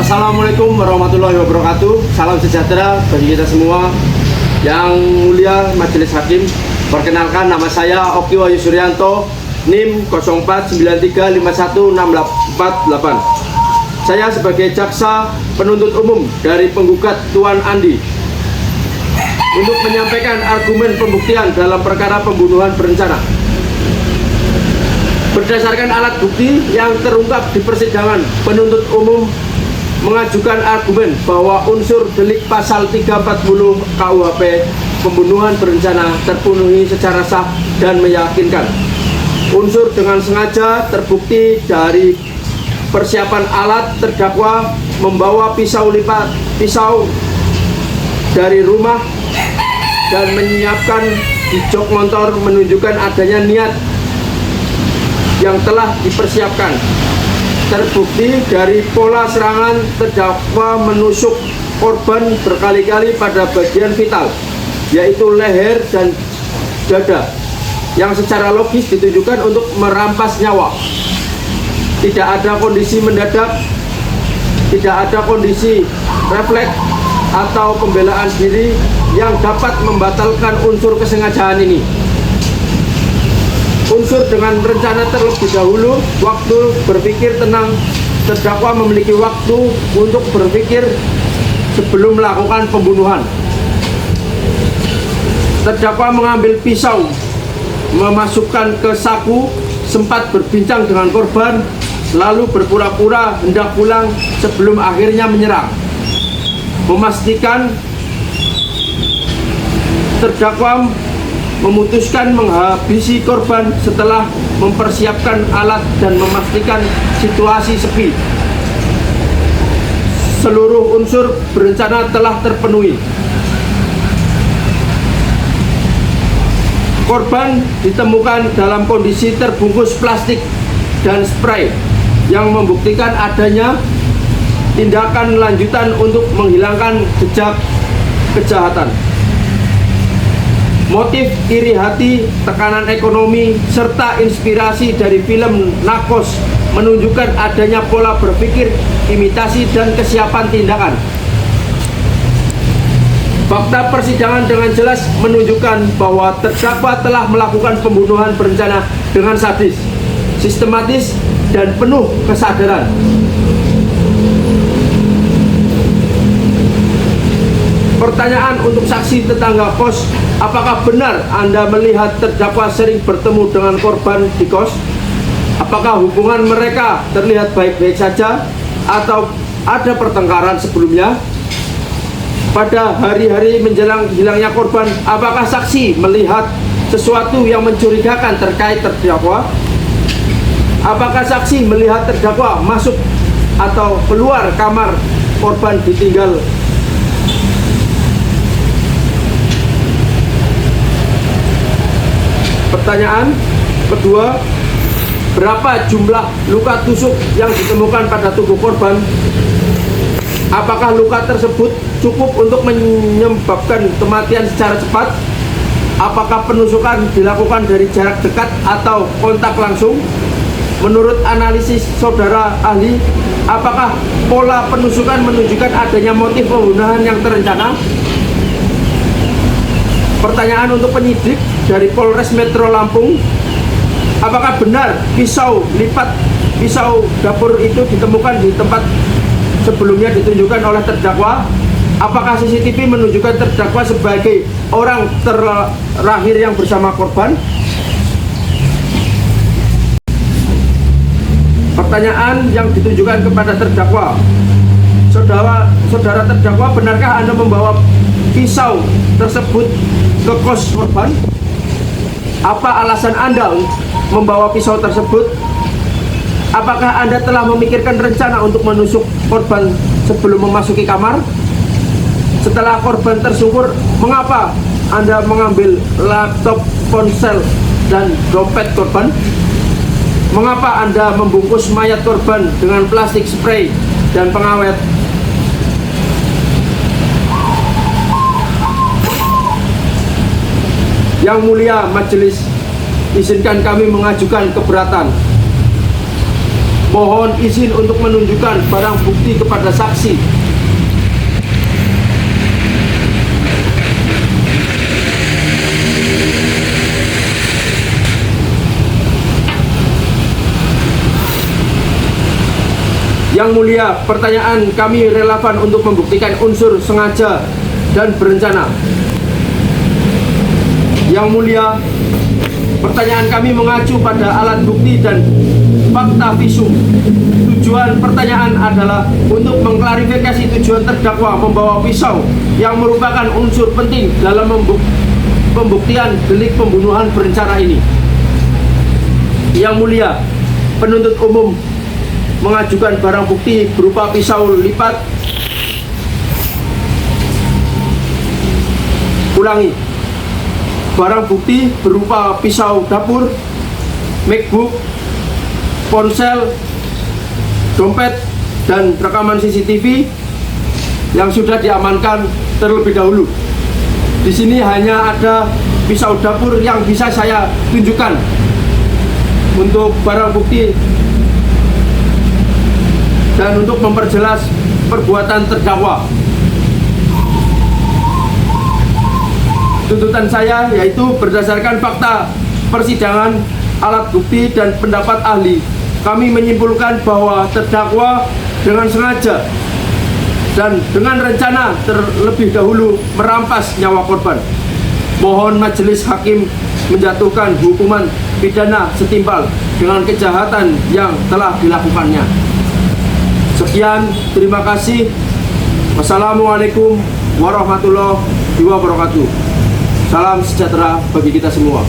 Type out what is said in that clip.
Assalamualaikum warahmatullahi wabarakatuh. Salam sejahtera bagi kita semua. Yang mulia Majelis Hakim, perkenalkan nama saya Oki Wahyu Suryanto, NIM 0493516848. Saya sebagai jaksa penuntut umum dari penggugat Tuan Andi untuk menyampaikan argumen pembuktian dalam perkara pembunuhan berencana. Berdasarkan alat bukti yang terungkap di persidangan, penuntut umum mengajukan argumen bahwa unsur delik pasal 340 KUHP pembunuhan berencana terpenuhi secara sah dan meyakinkan. Unsur dengan sengaja terbukti dari persiapan alat. Terdakwa membawa pisau dari rumah dan menyiapkan di jok motor, menunjukkan adanya niat yang telah dipersiapkan. Terbukti dari pola serangan, terdakwa menusuk korban berkali-kali pada bagian vital, yaitu leher dan dada, yang secara logis ditujukan untuk merampas nyawa. Tidak ada kondisi mendadak, tidak ada kondisi refleks atau pembelaan diri yang dapat membatalkan unsur kesengajaan ini. Unsur dengan rencana terlebih dahulu, waktu berpikir tenang. Terdakwa memiliki waktu untuk berpikir sebelum melakukan pembunuhan. Terdakwa mengambil pisau, memasukkan ke saku, sempat berbincang dengan korban, lalu berpura-pura hendak pulang sebelum akhirnya menyerang. Memastikan terdakwa memutuskan menghabisi korban setelah mempersiapkan alat dan memastikan situasi sepi. Seluruh unsur berencana telah terpenuhi. Korban ditemukan dalam kondisi terbungkus plastik dan spray yang membuktikan adanya tindakan lanjutan untuk menghilangkan jejak kejahatan. Motif iri hati, tekanan ekonomi, serta inspirasi dari film Narcos menunjukkan adanya pola berpikir, imitasi, dan kesiapan tindakan. Fakta persidangan dengan jelas menunjukkan bahwa terdakwa telah melakukan pembunuhan berencana dengan sadis, sistematis, dan penuh kesadaran. Pertanyaan untuk saksi tetangga kos, apakah benar Anda melihat terdakwa sering bertemu dengan korban di kos? Apakah hubungan mereka terlihat baik-baik saja atau ada pertengkaran sebelumnya? Pada hari-hari menjelang hilangnya korban, apakah saksi melihat sesuatu yang mencurigakan terkait terdakwa? Apakah saksi melihat terdakwa masuk atau keluar kamar korban ditinggal? Pertanyaan kedua, berapa jumlah luka tusuk yang ditemukan pada tubuh korban? Apakah luka tersebut cukup untuk menyebabkan kematian secara cepat? Apakah penusukan dilakukan dari jarak dekat atau kontak langsung? Menurut analisis saudara ahli, apakah pola penusukan menunjukkan adanya motif pembunuhan yang terencana? Pertanyaan untuk penyidik dari Polres Metro Lampung, apakah benar pisau dapur itu ditemukan di tempat sebelumnya ditunjukkan oleh terdakwa? Apakah CCTV menunjukkan terdakwa sebagai orang terakhir yang bersama korban? Pertanyaan yang ditujukan kepada terdakwa, saudara terdakwa, benarkah Anda membawa pisau tersebut ke kos korban? Apa alasan Anda membawa pisau tersebut? Apakah Anda telah memikirkan rencana untuk menusuk korban sebelum memasuki kamar? Setelah korban tersungkur, mengapa Anda mengambil laptop, ponsel, dan dompet korban? Mengapa Anda membungkus mayat korban dengan plastik spray dan pengawet? Yang mulia majelis, izinkan kami mengajukan keberatan. Mohon izin untuk menunjukkan barang bukti kepada saksi. Yang mulia, pertanyaan kami relevan untuk membuktikan unsur sengaja dan berencana. Yang mulia, pertanyaan kami mengacu pada alat bukti dan fakta visum. Tujuan pertanyaan adalah untuk mengklarifikasi tujuan terdakwa membawa pisau yang merupakan unsur penting dalam pembuktian delik pembunuhan berencana ini. Yang mulia, penuntut umum mengajukan barang bukti berupa pisau lipat, barang bukti berupa pisau dapur, MacBook, ponsel, dompet, dan rekaman CCTV yang sudah diamankan terlebih dahulu. Di sini hanya ada pisau dapur yang bisa saya tunjukkan untuk barang bukti dan untuk memperjelas perbuatan terdakwa. Tuntutan saya yaitu berdasarkan fakta persidangan, alat bukti, dan pendapat ahli, kami menyimpulkan bahwa terdakwa dengan sengaja dan dengan rencana terlebih dahulu merampas nyawa korban. Mohon majelis hakim menjatuhkan hukuman pidana setimpal dengan kejahatan yang telah dilakukannya. Sekian, terima kasih. Wassalamualaikum warahmatullahi wabarakatuh. Salam sejahtera bagi kita semua.